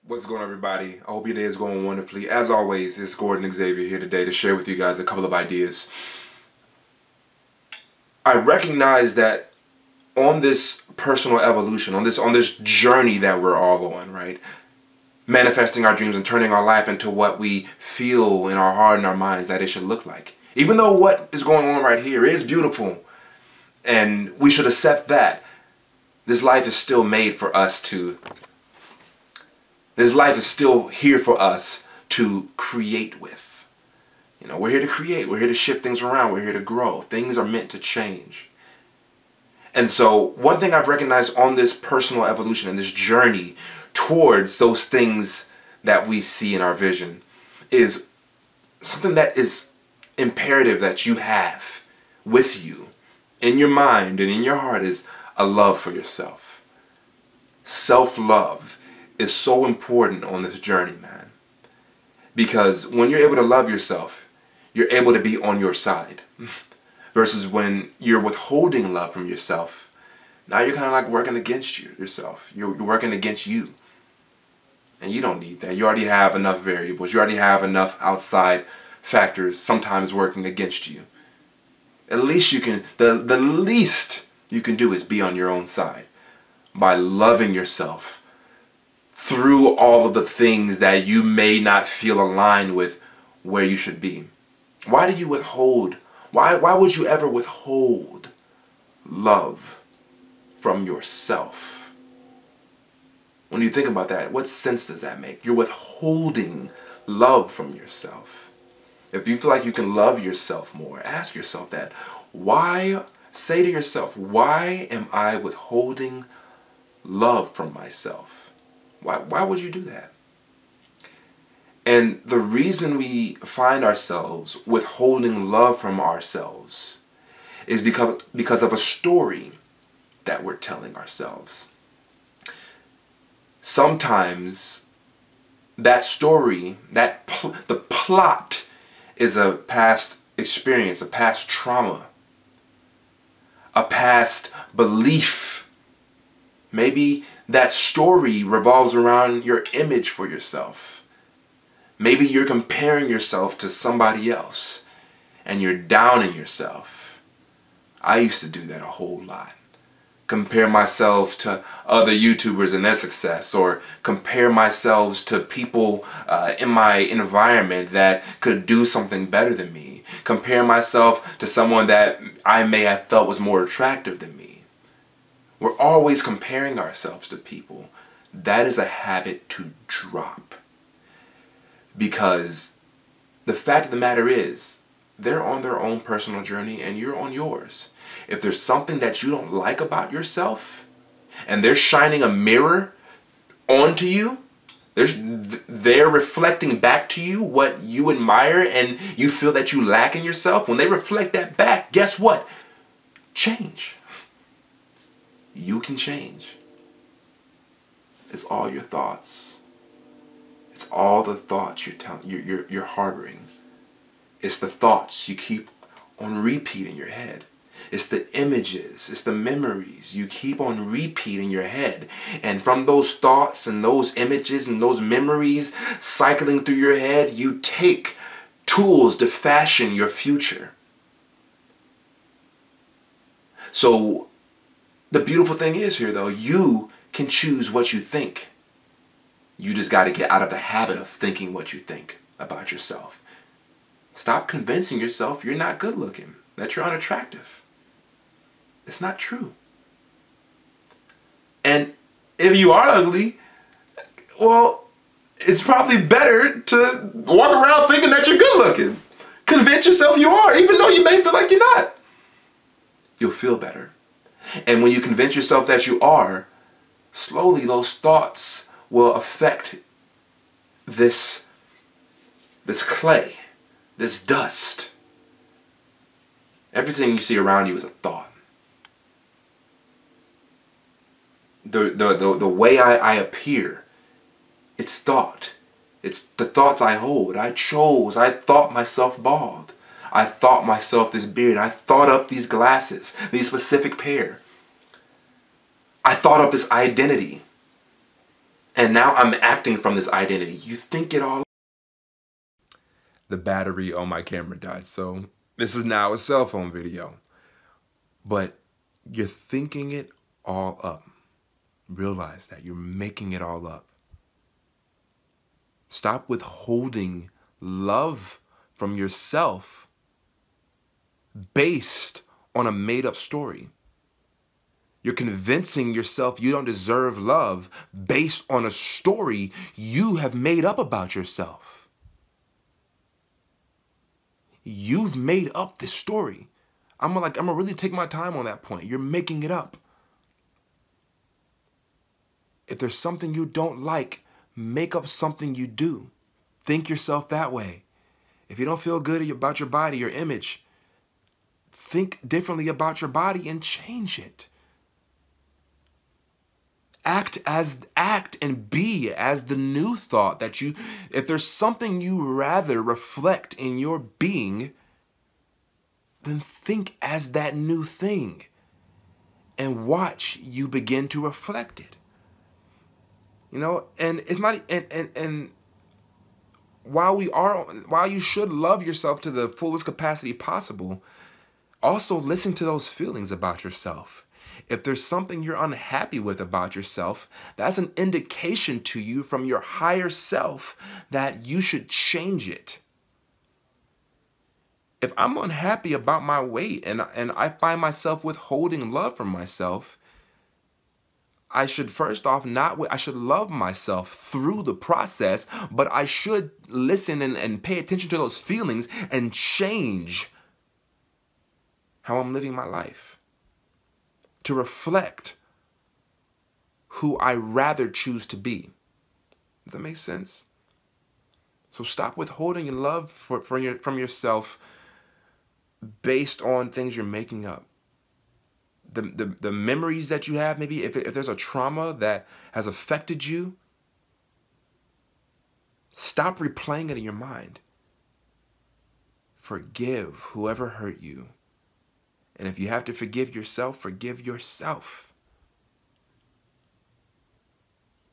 What's going on, everybody? I hope your day is going wonderfully. As always, it's Gordon Xavier here today to share with you guys a couple of ideas. I recognize that on this personal evolution, on this journey that we're all on, right? Manifesting our dreams and turning our life into what we feel in our heart and our minds that it should look like. Even though what is going on right here is beautiful, and we should accept that, this life is still made for us to This life is still here for us to create with. You know, we're here to create. We're here to shift things around. We're here to grow. Things are meant to change. And so one thing I've recognized on this personal evolution and this journey towards those things that we see in our vision is something that is imperative that you have with you in your mind and in your heart is a love for yourself. Self-love is so important on this journey, man. Because when you're able to love yourself, you're able to be on your side. Versus when you're withholding love from yourself, now you're kind of like working against yourself. You're working against you. And you don't need that. You already have enough variables. You already have enough outside factors sometimes working against you. At least you can, the least you can do is be on your own side by loving yourself through all of the things that you may not feel aligned with where you should be. Why do you withhold? Why would you ever withhold love from yourself? When you think about that, what sense does that make? You're withholding love from yourself. If you feel like you can love yourself more, ask yourself that. Why? Say to yourself, why am I withholding love from myself? Why would you do that? And the reason we find ourselves withholding love from ourselves is because of a story that we're telling ourselves. Sometimes that story, the plot is a past experience, a past trauma, a past belief. Maybe that story revolves around your image for yourself. Maybe you're comparing yourself to somebody else and you're downing yourself. I used to do that a whole lot. Compare myself to other YouTubers and their success, or compare myself to people in my environment that could do something better than me. Compare myself to someone that I may have felt was more attractive than me. We're always comparing ourselves to people. That is a habit to drop. Because the fact of the matter is, they're on their own personal journey and you're on yours. If there's something that you don't like about yourself, and they're shining a mirror onto you, they're reflecting back to you what you admire and you feel that you lack in yourself, when they reflect that back, guess what? Change. You can change. It's all your thoughts. It's all the thoughts you're harboring. It's the thoughts you keep on repeat in your head. It's the images, it's the memories you keep on repeat in your head. And from those thoughts and those images and those memories cycling through your head, you take tools to fashion your future. So the beautiful thing is here, though, you can choose what you think. You just got to get out of the habit of thinking what you think about yourself. Stop convincing yourself you're not good looking, that you're unattractive. It's not true. And if you are ugly, well, it's probably better to walk around thinking that you're good looking. Convince yourself you are, even though you may feel like you're not. You'll feel better. And when you convince yourself that you are, slowly those thoughts will affect this clay, this dust. Everything you see around you is a thought. The way I appear, it's thought. It's the thoughts I hold. I thought myself bald. I thought myself this beard. I thought up these glasses, these specific pair. I thought up this identity. And now I'm acting from this identity. You think it all. The battery on my camera died, so this is now a cell phone video. But you're thinking it all up. Realize that you're making it all up. Stop withholding love from yourself based on a made-up story. You're convincing yourself you don't deserve love based on a story you have made up about yourself. You've made up this story. I'm gonna really take my time on that point. You're making it up. If there's something you don't like, make up something you do. Think yourself that way. If you don't feel good about your body, your image, think differently about your body and change it. Act and be as the new thought that you, if there's something you rather reflect in your being, then think as that new thing and watch you begin to reflect it. You know, and it's not, and while you should love yourself to the fullest capacity possible, also listen to those feelings about yourself. If there's something you're unhappy with about yourself, that's an indication to you from your higher self that you should change it. If I'm unhappy about my weight and I find myself withholding love from myself, I should first off I should love myself through the process, but I should listen and pay attention to those feelings and change how I'm living my life to reflect who I rather choose to be. Does that make sense? So stop withholding your love from yourself based on things you're making up. The memories that you have, maybe if there's a trauma that has affected you, stop replaying it in your mind. Forgive whoever hurt you. And if you have to forgive yourself, forgive yourself.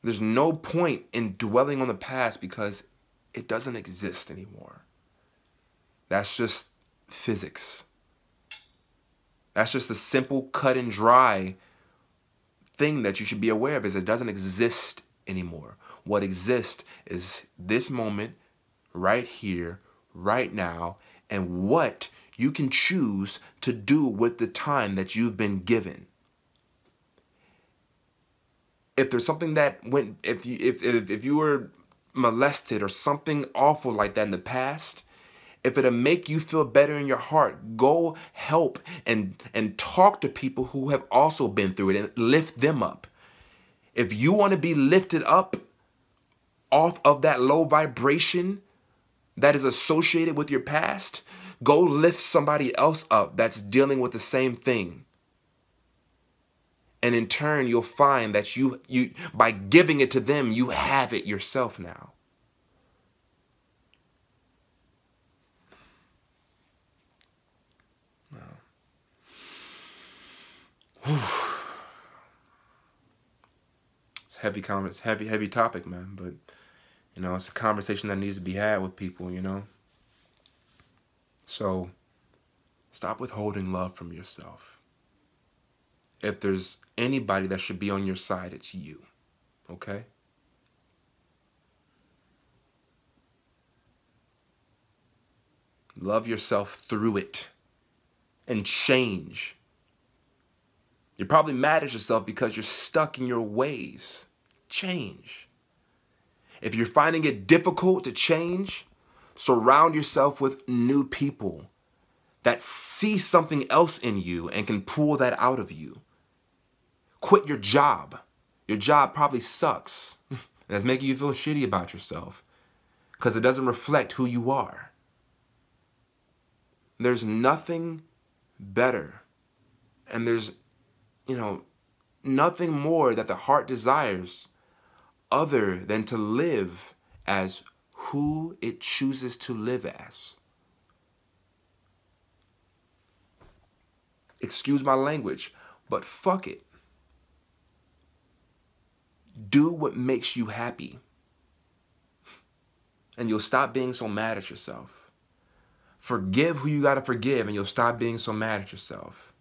There's no point in dwelling on the past because it doesn't exist anymore. That's just physics. That's just a simple cut and dry thing that you should be aware of, is it doesn't exist anymore. What exists is this moment, right here, right now, and what you can choose to do with the time that you've been given. If there's something that went, if you were molested or something awful like that in the past, if it'll make you feel better in your heart, go help and talk to people who have also been through it and lift them up. If you want to be lifted up off of that low vibration that is associated with your past, go lift somebody else up that's dealing with the same thing. And in turn, you'll find that you by giving it to them, you have it yourself now. It's heavy topic, man. But you know, it's a conversation that needs to be had with people. You know. So stop withholding love from yourself. If there's anybody that should be on your side, it's you. Okay? Love yourself through it and change. You're probably mad at yourself because you're stuck in your ways. Change. If you're finding it difficult to change, surround yourself with new people that see something else in you and can pull that out of you. Quit your job. Your job probably sucks. And it's making you feel shitty about yourself because it doesn't reflect who you are. There's nothing better, and there's, you know, nothing more that the heart desires other than to live as who it chooses to live as. Excuse my language, but fuck it. Do what makes you happy. And you'll stop being so mad at yourself. Forgive who you got to forgive, and you'll stop being so mad at yourself.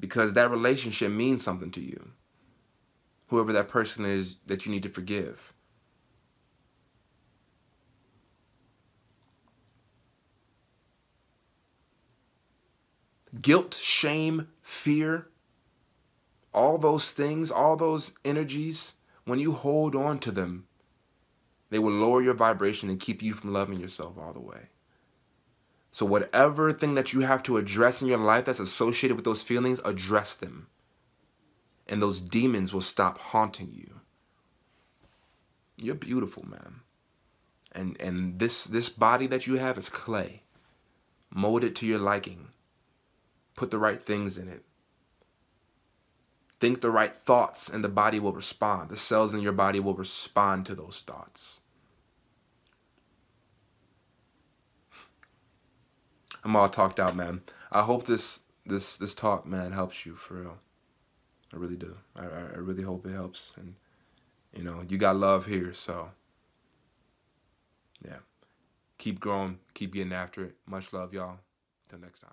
Because that relationship means something to you. Whoever that person is that you need to forgive. Guilt, shame, fear, all those things, all those energies, when you hold on to them, they will lower your vibration and keep you from loving yourself all the way. So whatever thing that you have to address in your life that's associated with those feelings, address them. And those demons will stop haunting you. You're beautiful, man. And this body that you have is clay. Mold it to your liking. Put the right things in it. Think the right thoughts and the body will respond. The cells in your body will respond to those thoughts. I'm all talked out, man. I hope this talk, man, helps you for real. I really do. I really hope it helps. And, you know, you got love here, so, yeah. Keep growing. Keep getting after it. Much love, y'all. Until next time.